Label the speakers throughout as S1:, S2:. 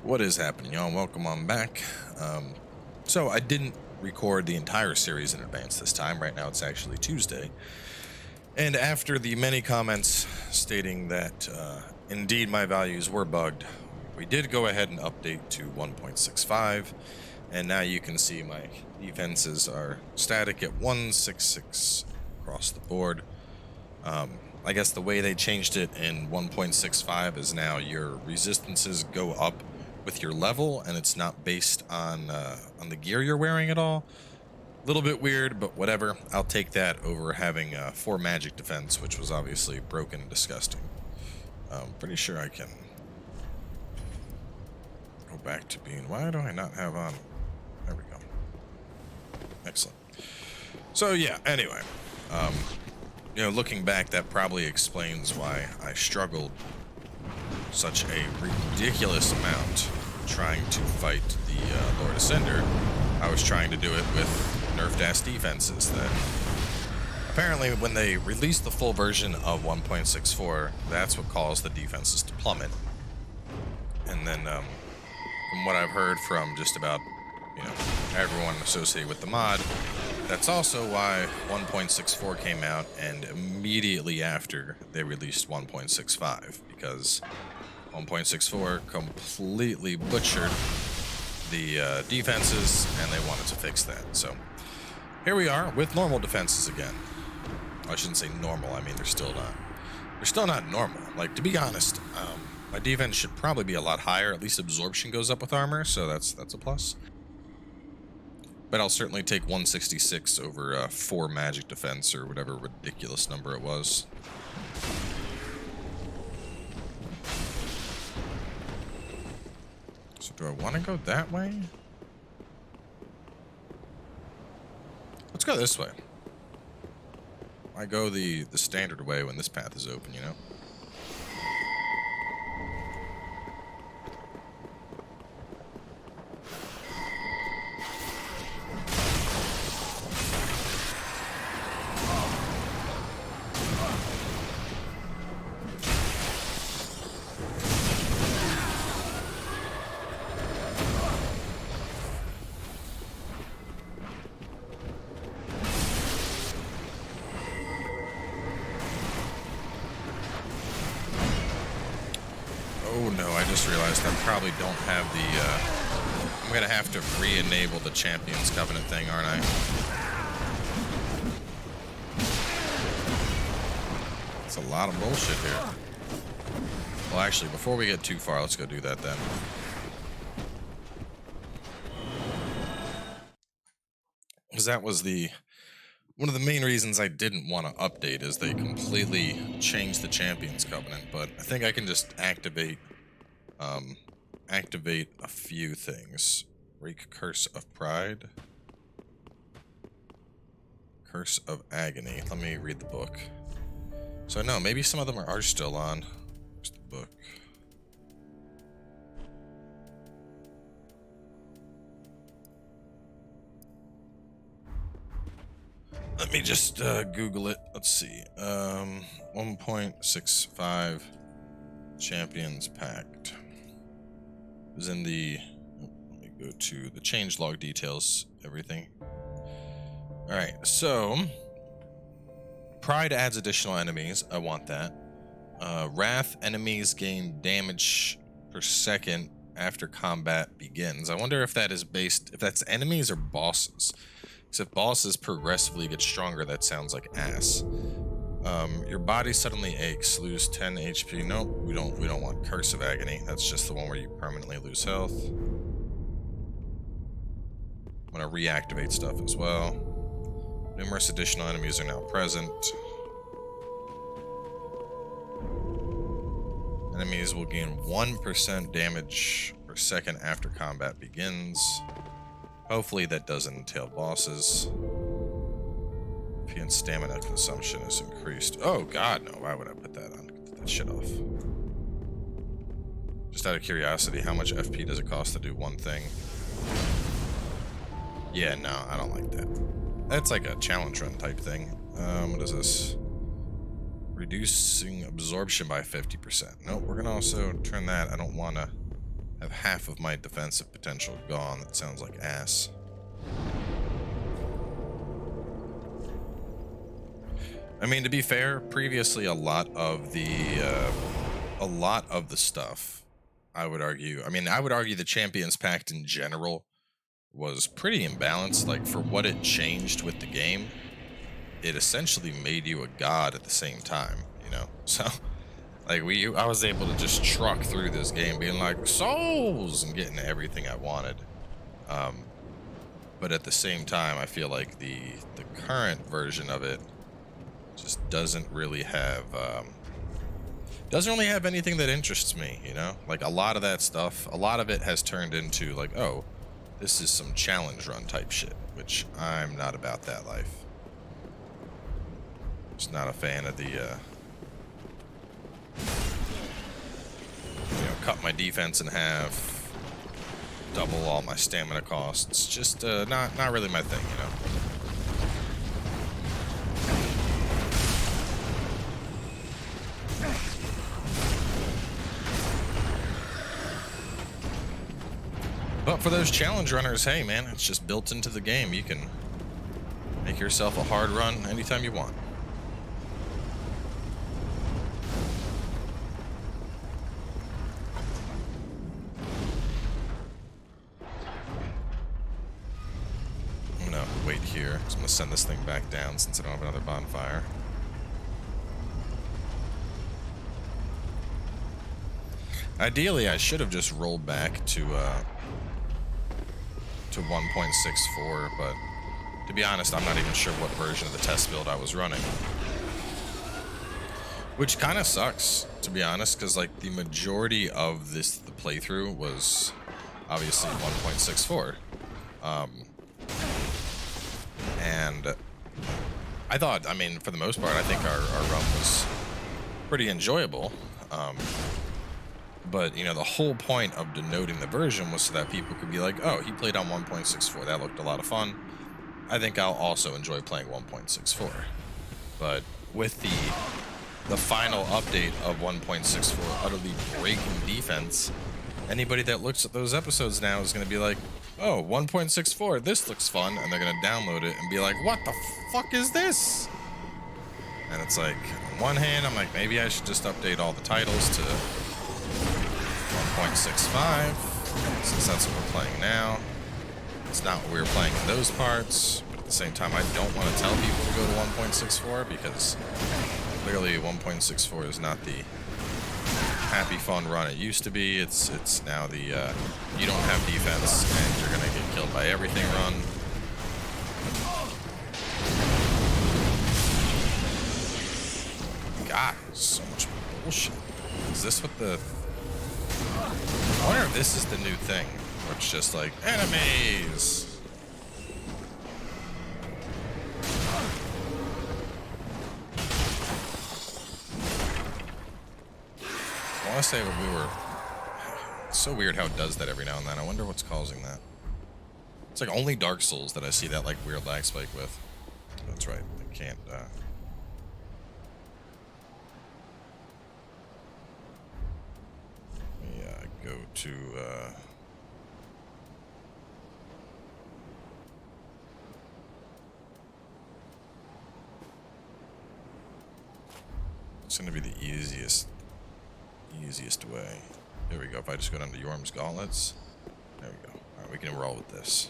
S1: What is happening, y'all? Welcome on back. So I didn't record the entire series in advance this time. Right now it's actually Tuesday. And after the many comments stating that indeed my values were bugged, we did go ahead and update to 1.65. And now you can see my defenses are static at 166 across the board. I guess the way they changed it in 1.65 is now your resistances go up with your level, and it's not based on the gear you're wearing at all. A little bit weird, but whatever. I'll take that over having 4 magic defense, which was obviously broken and disgusting. Pretty sure I can go back to being... Why do I not have on... There we go. Excellent. So yeah, anyway. You know, looking back, that probably explains why I struggled such a ridiculous amount trying to fight the Lord of Cinder. I was trying to do it with nerfed-ass defenses that apparently when they released the full version of 1.64, that's what caused the defenses to plummet. And then from what I've heard from just about, you know, everyone associated with the mod, that's also why 1.64 came out, and immediately after they released 1.65, because 1.64 completely butchered the defenses, and they wanted to fix that. So here we are with normal defenses again. I shouldn't say normal. I mean, they're still not normal. Like, to be honest, my defense should probably be a lot higher. At least absorption goes up with armor, so that's a plus. But I'll certainly take 166 over 4 magic defense or whatever ridiculous number it was. So do I want to go that way? Let's go this way. Why go the standard way when this path is open, you know? Oh no, I just realized I probably don't have the, I'm gonna have to re-enable the Champions Covenant thing, aren't I? It's a lot of bullshit here. Well, actually, before we get too far, let's go do that then. Because that was one of the main reasons I didn't want to update, is they completely changed the Champions Covenant, but I think I can just activate a few things. Wreak Curse of Pride. Curse of Agony. Let me read the book. So no, maybe some of them are still on. Where's the book? Let me just Google it. Let's see. 1.65 Champions Pact. It was in the... Let me go to the changelog details, everything. Alright, so... Pride adds additional enemies. I want that. Wrath enemies gain damage per second after combat begins. I wonder if that is based... If that's enemies or bosses. Because if bosses progressively get stronger, that sounds like ass. Your body suddenly aches, lose 10 HP. Nope, we don't want Curse of Agony. That's just the one where you permanently lose health. I'm gonna reactivate stuff as well. Numerous additional enemies are now present. Enemies will gain 1% damage per second after combat begins. Hopefully that doesn't entail bosses. MP and stamina consumption is increased. Oh god, no. Why would I put that on? Get that shit off. Just out of curiosity, how much FP does it cost to do one thing? Yeah, no, I don't like that. That's like a challenge run type thing. What is this? Reducing absorption by 50%. Nope, we're gonna also turn that. I don't wanna have half of my defensive potential gone. That sounds like ass. I mean, to be fair, previously a lot of the stuff, I would argue. I mean, I would argue the Champions Pact in general was pretty imbalanced. Like, for what it changed with the game, it essentially made you a god at the same time, you know? So, like, I was able to just truck through this game being like, souls, and getting everything I wanted. But at the same time, I feel like the current version of it just doesn't really have anything that interests me, you know? Like, a lot of that stuff, a lot of it has turned into like, oh, this is some challenge run type shit, which I'm not about that life. Just not a fan of the you know, cut my defense in half, double all my stamina costs. Just not really my thing, you know? But for those challenge runners, hey man, it's just built into the game. You can make yourself a hard run anytime you want. I'm gonna wait here. I'm gonna send this thing back down since I don't have another bonfire. Ideally, I should have just rolled back to 1.64, but to be honest, I'm not even sure what version of the test build I was running. Which kind of sucks, to be honest, because like the majority of the playthrough was obviously 1.64. And I thought, I mean, for the most part, I think our run was pretty enjoyable. But, you know, the whole point of denoting the version was so that people could be like, oh, he played on 1.64. That looked a lot of fun. I think I'll also enjoy playing 1.64. But with the final update of 1.64 utterly breaking defense, anybody that looks at those episodes now is going to be like, oh, 1.64, this looks fun. And they're going to download it and be like, what the fuck is this? And it's like, on one hand, I'm like, maybe I should just update all the titles to 1.65, since that's what we're playing now. It's not what we were playing in those parts, but at the same time, I don't want to tell people to go to 1.64 because clearly 1.64 is not the happy fun run it used to be. It's now the you don't have defense and you're gonna get killed by everything run. God, so much bullshit. Is this what the... I wonder if this is the new thing, where it's just like, enemies! I want to say what we were... It's so weird how it does that every now and then. I wonder what's causing that. It's like only Dark Souls that I see that like weird lag spike with. That's right, I can't... go to it's gonna be the easiest way. Here we go. If I just go down to Yorm's Gauntlets, there we go. All right, we can roll with this.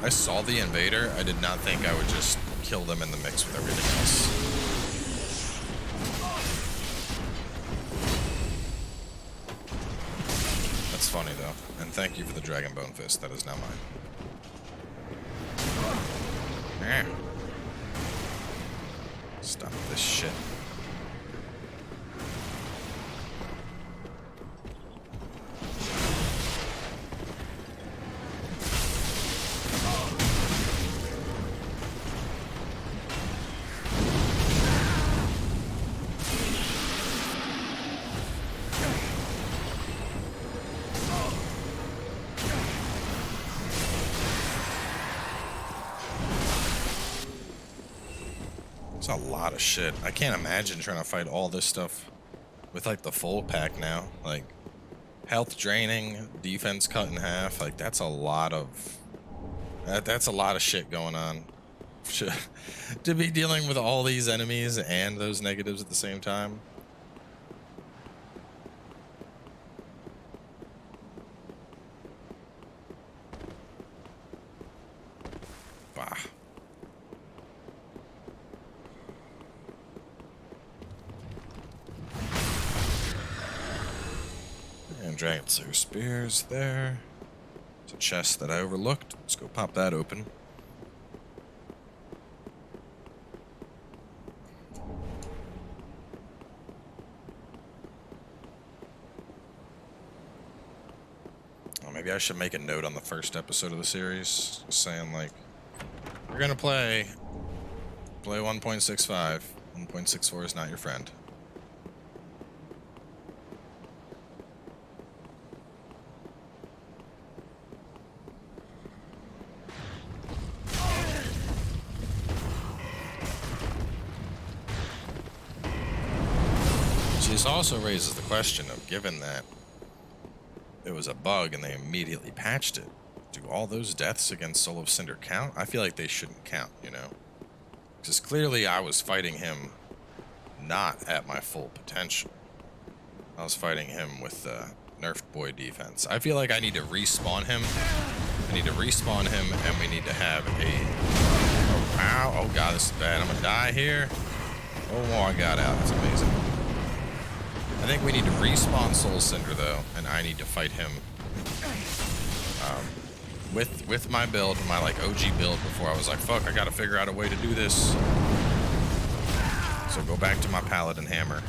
S1: I saw the invader. I did not think I would just kill them in the mix with everything else. That's funny though. And thank you for the Dragon Bone Fist. That is now mine. Stop this shit. It's a lot of shit. I can't imagine trying to fight all this stuff with like the full pack now. Like health draining, defense cut in half. Like that's a lot of that's a lot of shit going on. To be dealing with all these enemies and those negatives at the same time. Wow. And Dragon Slayer Spears there. It's a chest that I overlooked. Let's go pop that open. Maybe I should make a note on the first episode of the series, just saying like, we're gonna play 1.65. 1.64 is not your friend. This also raises the question of, given that it was a bug and they immediately patched it, do all those deaths against Soul of Cinder count? I feel like they shouldn't count, you know? Because clearly I was fighting him not at my full potential. I was fighting him with the nerfed boy defense. I feel like I need to respawn him. I need to respawn him, and we need to have a... Oh, wow. Oh, God, this is bad. I'm going to die here. Oh, I got out. That's amazing. I think we need to respawn Soul Cinder, though, and I need to fight him with my build, my like OG build, before I was like, fuck, I gotta figure out a way to do this. So go back to my Paladin Hammer,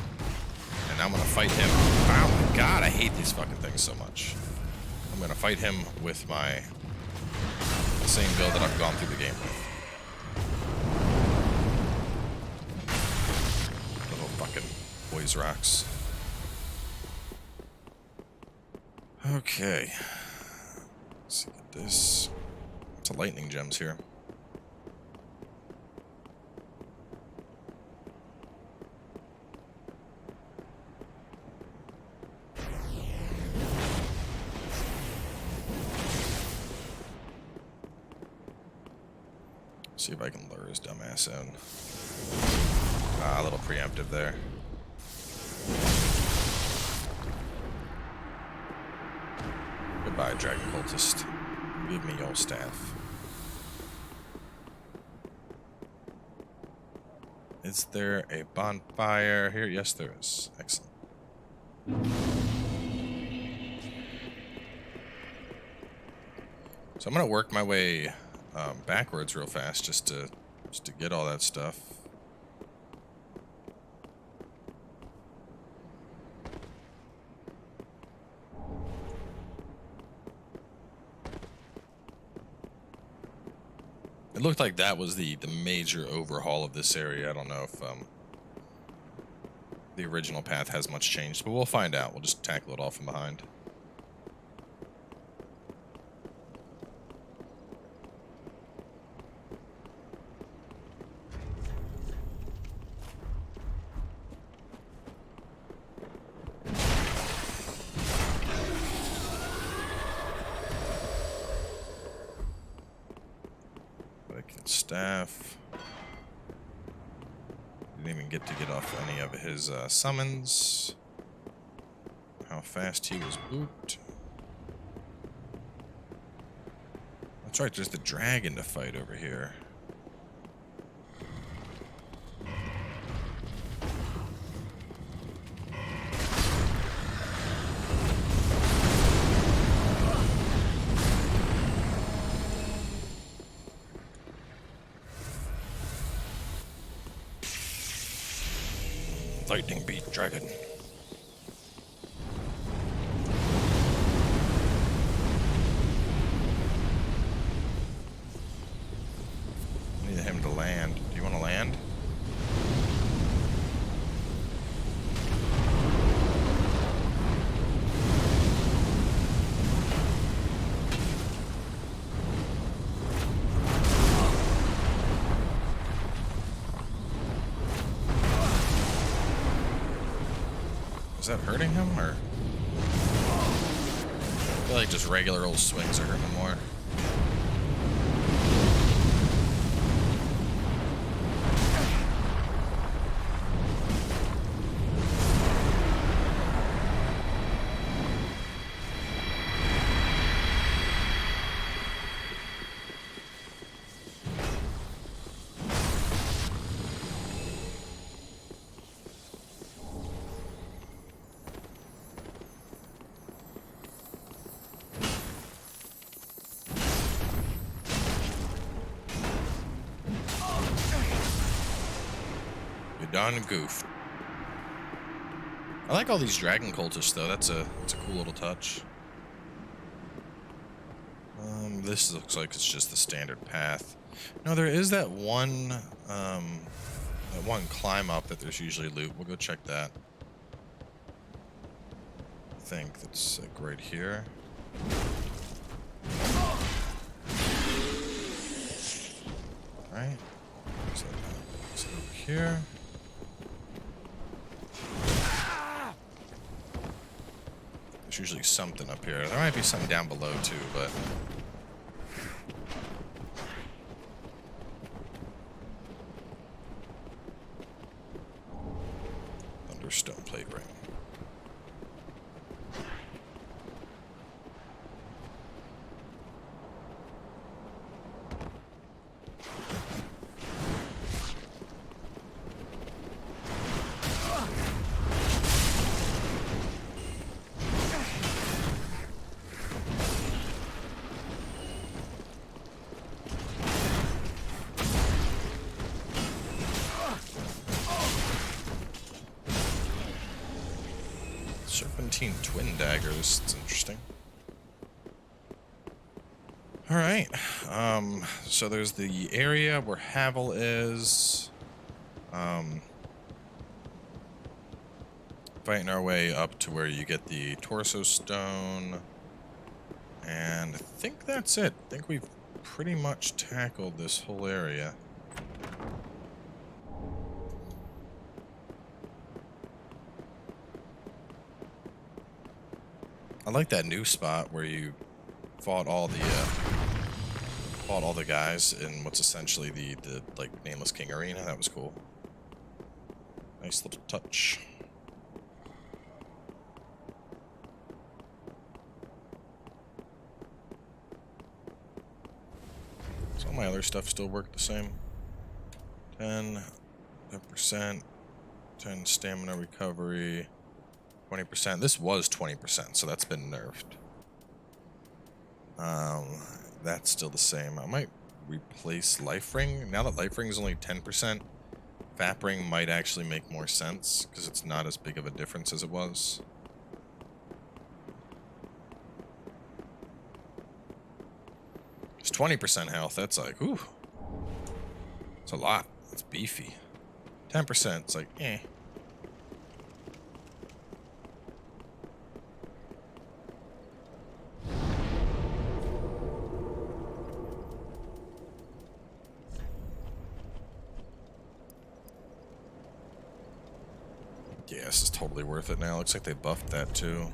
S1: and I'm gonna fight him. Oh my God, I hate these fucking things so much. I'm gonna fight him with the same build that I've gone through the game with. Little fucking boys rocks. Okay. Let's get this. It's a lightning gems here. See if I can lure his dumbass in. Ah, a little preemptive there. Goodbye, Dragon Cultist. Give me your staff. Is there a bonfire here? Yes, there is. Excellent. So I'm gonna work my way backwards real fast just to get all that stuff. It looked like that was the major overhaul of this area. I don't know if the original path has much changed, but we'll find out. We'll just tackle it all from behind. Staff. Didn't even get off any of his summons. How fast he was booped. That's right, there's the dragon to fight over here. Lightning beat dragon. I need him to land. Do you want to land? that hurting him, or? I feel like just regular old swings are hurting him more. Done goof. I like all these dragon cultists though. That's a cool little touch. This looks like it's just the standard path. No, there is that one climb up that there's usually loot. We'll go check that. I think that's like right here. All right. So it's over here. There's usually something up here. There might be something down below too, but Thunderstone plate ring. Serpentine twin daggers. It's interesting. All right. So there's the area where Havel is. Fighting our way up to where you get the torso stone. And I think that's it. I think we've pretty much tackled this whole area. I like that new spot where you fought all the guys in what's essentially the like Nameless King arena. That was cool. Nice little touch. So all my other stuff still worked the same. 10%, 10 stamina recovery. 20%. This was 20%, so that's been nerfed. That's still the same. I might replace Life Ring. Now that Life Ring is only 10%, Vap Ring might actually make more sense, because it's not as big of a difference as it was. It's 20% health. That's like, ooh. It's a lot. It's beefy. 10%, it's like, eh. Yeah, this is totally worth it now. Looks like they buffed that too.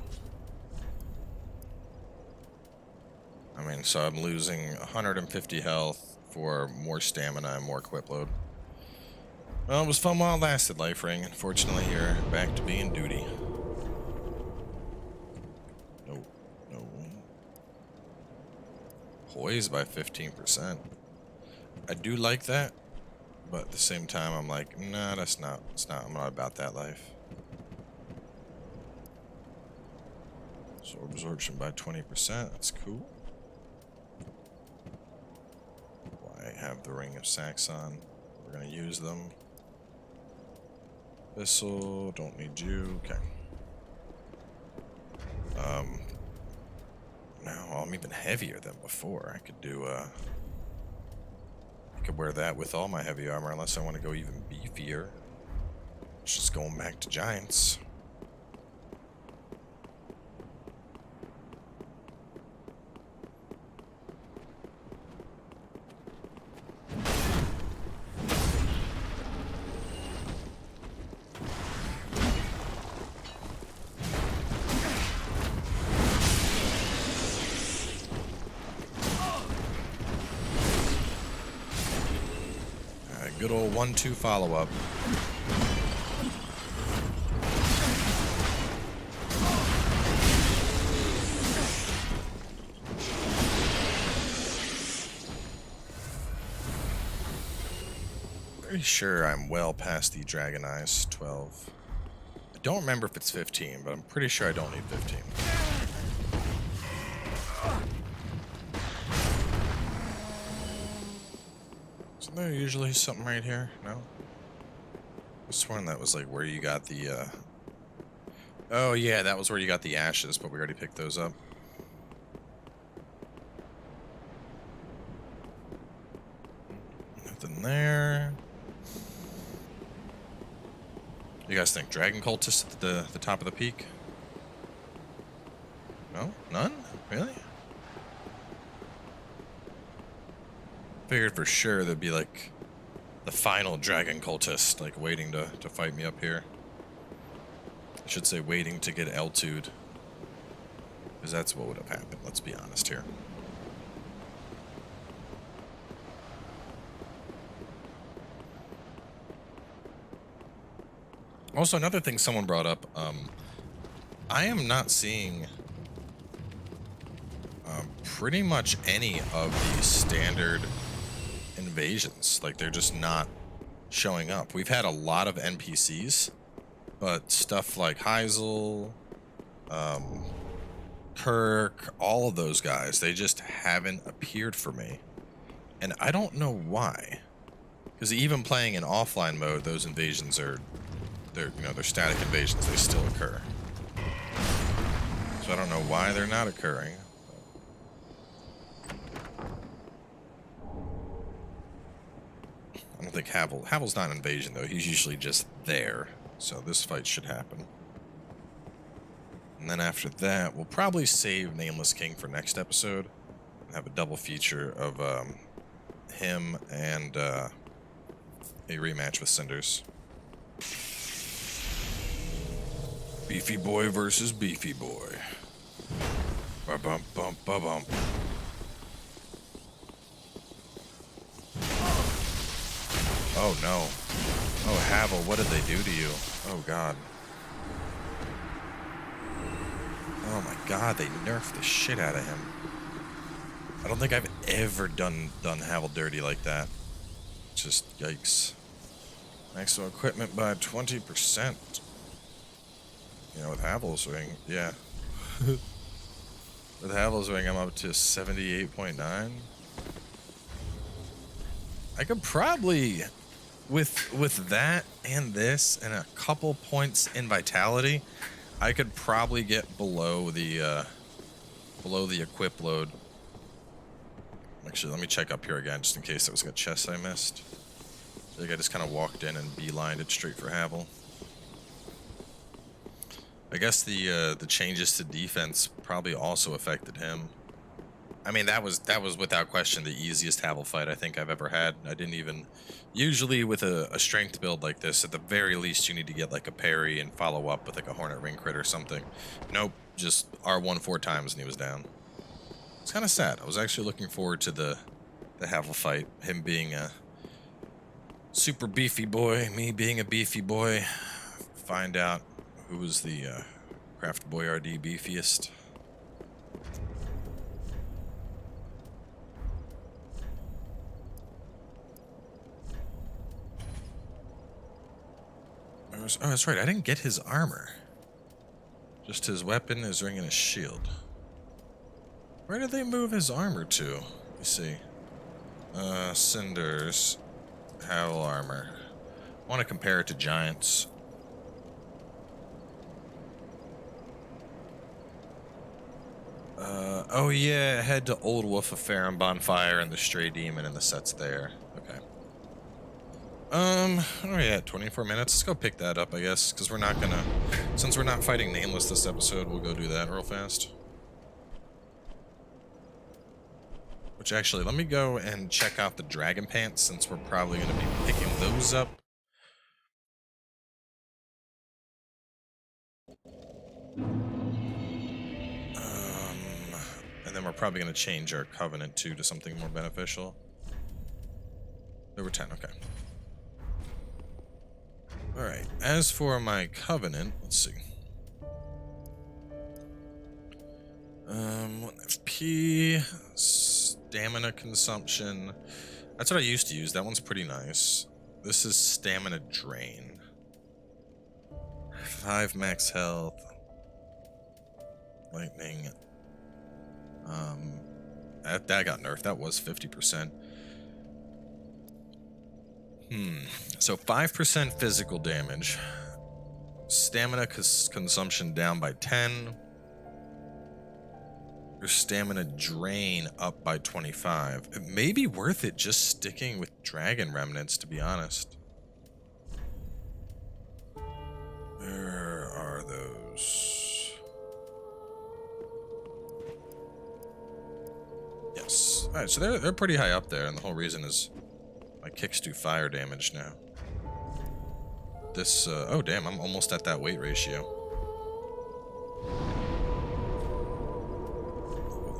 S1: I mean, so I'm losing 150 health for more stamina and more equip load. Well, it was fun while it lasted, Life Ring. Unfortunately, you're back to being duty. No, no. Poise by 15%. I do like that, but at the same time, I'm like, nah, that's not. It's not. I'm not about that life. So absorption by 20%. That's cool. I have the Ring of Saxon. We're gonna use them. Thistle, don't need you. Okay. Now I'm even heavier than before. I could do I could wear that with all my heavy armor unless I want to go even beefier. It's just going back to giants. Good old 1-2 follow-up. Pretty sure I'm well past the Dragon Eyes 12. I don't remember if it's 15, but I'm pretty sure I don't need 15. Isn't there usually something right here? No? I sworn that was like where you got the, Oh yeah, that was where you got the ashes, but we already picked those up. Nothing there. You guys think Dragon Cultist at the top of the peak? No? None? Really? Figured for sure there'd be like the final Dragon Cultist like waiting to fight me up here. I should say waiting to get L2'd. Because that's what would have happened, let's be honest here. Also, another thing someone brought up, I am not seeing pretty much any of the standard invasions. Like, they're just not showing up. We've had a lot of NPCs, but stuff like Heisel, Kirk, all of those guys, they just haven't appeared for me. And I don't know why. Because even playing in offline mode, those invasions are... they're static invasions, they still occur. So I don't know why they're not occurring. I don't think Havel's not an invasion though, he's usually just there. So this fight should happen. And then after that, we'll probably save Nameless King for next episode. And have a double feature of him and a rematch with Cinders. Beefy boy versus beefy boy. Ba-bump, bump, ba-bump. Oh no. Oh, Havel, what did they do to you? Oh god. Oh my god, they nerfed the shit out of him. I don't think I've ever done Havel dirty like that. Just yikes. Maximum equipment by 20%. You know, with Havel's wing, yeah. With Havel's wing, I'm up to 78.9. I could probably, with that and this and a couple points in vitality, I could probably get below the equip load. Actually, let me check up here again just in case there was a chest I missed. I think I just kind of walked in and beelined it straight for Havel. I guess the changes to defense probably also affected him. I mean, that was without question the easiest Havel fight I think I've ever had. I didn't even... Usually with a strength build like this, at the very least you need to get like a parry and follow up with like a Hornet Ring crit or something. Nope, just R1 4 times and he was down. It's kind of sad. I was actually looking forward to the Havel fight. Him being a super beefy boy, me being a beefy boy. Find out who was the Craft Boyardee beefiest. Oh, that's right. I didn't get his armor. Just his weapon, his ring, and his shield. Where did they move his armor to? Let me see. Cinders. Havel armor. I want to compare it to Giants. Oh yeah, head to Old Wolf of Fair and Bonfire and the Stray Demon and the sets there. Okay. Oh yeah, 24 minutes. Let's go pick that up, I guess, because we're not gonna... Since we're not fighting Nameless this episode, we'll go do that real fast. Which actually, let me go and check out the Dragon Pants, since we're probably gonna be picking those up. And then we're probably going to change our Covenant too to something more beneficial. There were 10, okay. Alright, as for my Covenant, let's see. 1 FP, stamina consumption. That's what I used to use. That one's pretty nice. This is stamina drain. 5 max health. Lightning. That got nerfed. That was 50%. So 5% physical damage. Stamina consumption down by 10. Your stamina drain up by 25. It may be worth it just sticking with dragon remnants, to be honest. Where are those? Yes. Alright, so they're pretty high up there, and the whole reason is my kicks do fire damage now. This, oh damn, I'm almost at that weight ratio.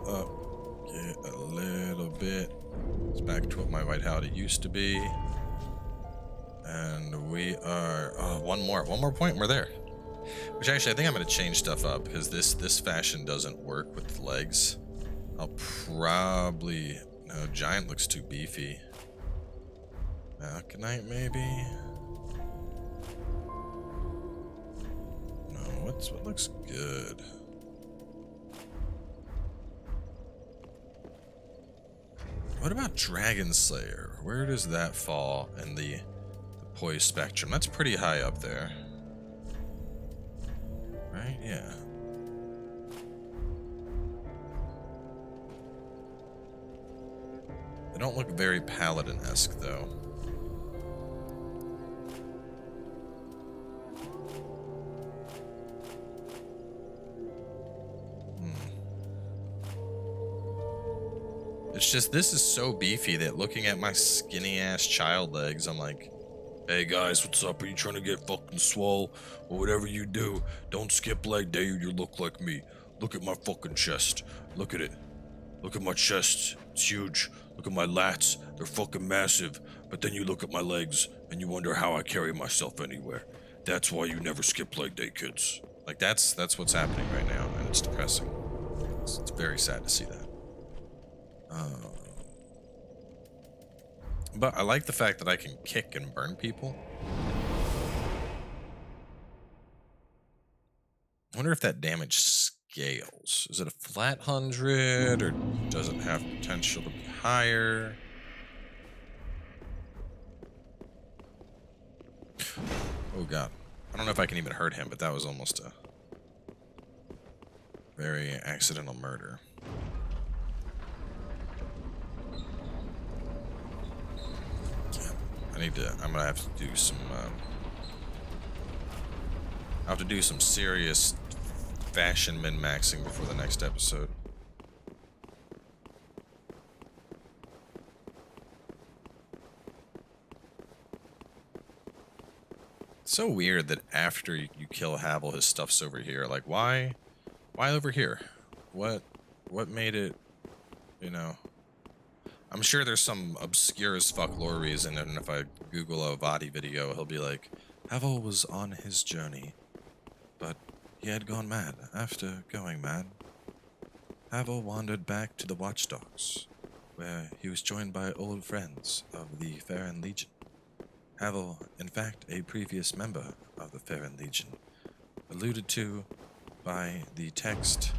S1: Up, get a little bit. It's back to what my vitality used to be. And we are, oh, one more point, and we're there. Which actually, I think I'm going to change stuff up, because this fashion doesn't work with the legs. I'll probably, no, giant looks too beefy. Malachite maybe? No, what looks good? What about Dragon Slayer? Where does that fall in the poise spectrum? That's pretty high up there. Right? Yeah. They don't look very paladin-esque, though. It's just, this is so beefy that looking at my skinny-ass child legs, I'm like, hey guys, what's up? Are you trying to get fucking swole? Or whatever you do, don't skip leg day or you look like me. Look at my fucking chest. Look at it. Look at my chest. It's huge. Look at my lats. They're fucking massive. But then you look at my legs and you wonder how I carry myself anywhere. That's why you never skip leg day, kids. Like, that's what's happening right now, and it's depressing. It's very sad to see that. But I like the fact that I can kick and burn people. I wonder if that damage scales. Is it a flat 100, or does it have potential to be higher? Oh god. I don't know if I can even hurt him, but that was almost a very accidental murder. I'm gonna have to do some, I'll have to do some serious fashion min-maxing before the next episode. It's so weird that after you kill Havel, his stuff's over here. Like, why over here? What made it, you know? I'm sure there's some obscure as fuck lore reason, and if I Google a Vadi video, he'll be like, Havel was on his journey, but he had gone mad. After going mad, Havel wandered back to the Watchdogs, where he was joined by old friends of the Farron Legion. Havel, in fact, a previous member of the Farron Legion, alluded to by the text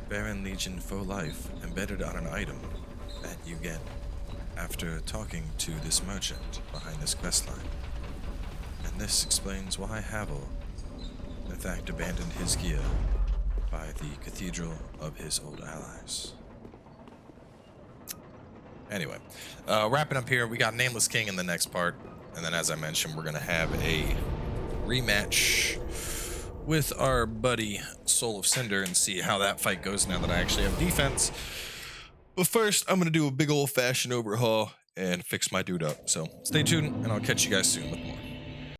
S1: Farron Legion for life embedded on an item that you get after talking to this merchant behind this questline. And this explains why Havel, in fact, abandoned his gear by the cathedral of his old allies. Anyway, wrapping up here, we got Nameless King in the next part, and then as I mentioned, we're going to have a rematch with our buddy Soul of Cinder and see how that fight goes now that I actually have defense. But first, I'm going to do a big old-fashioned overhaul and fix my dude up. So stay tuned, and I'll catch you guys soon with more.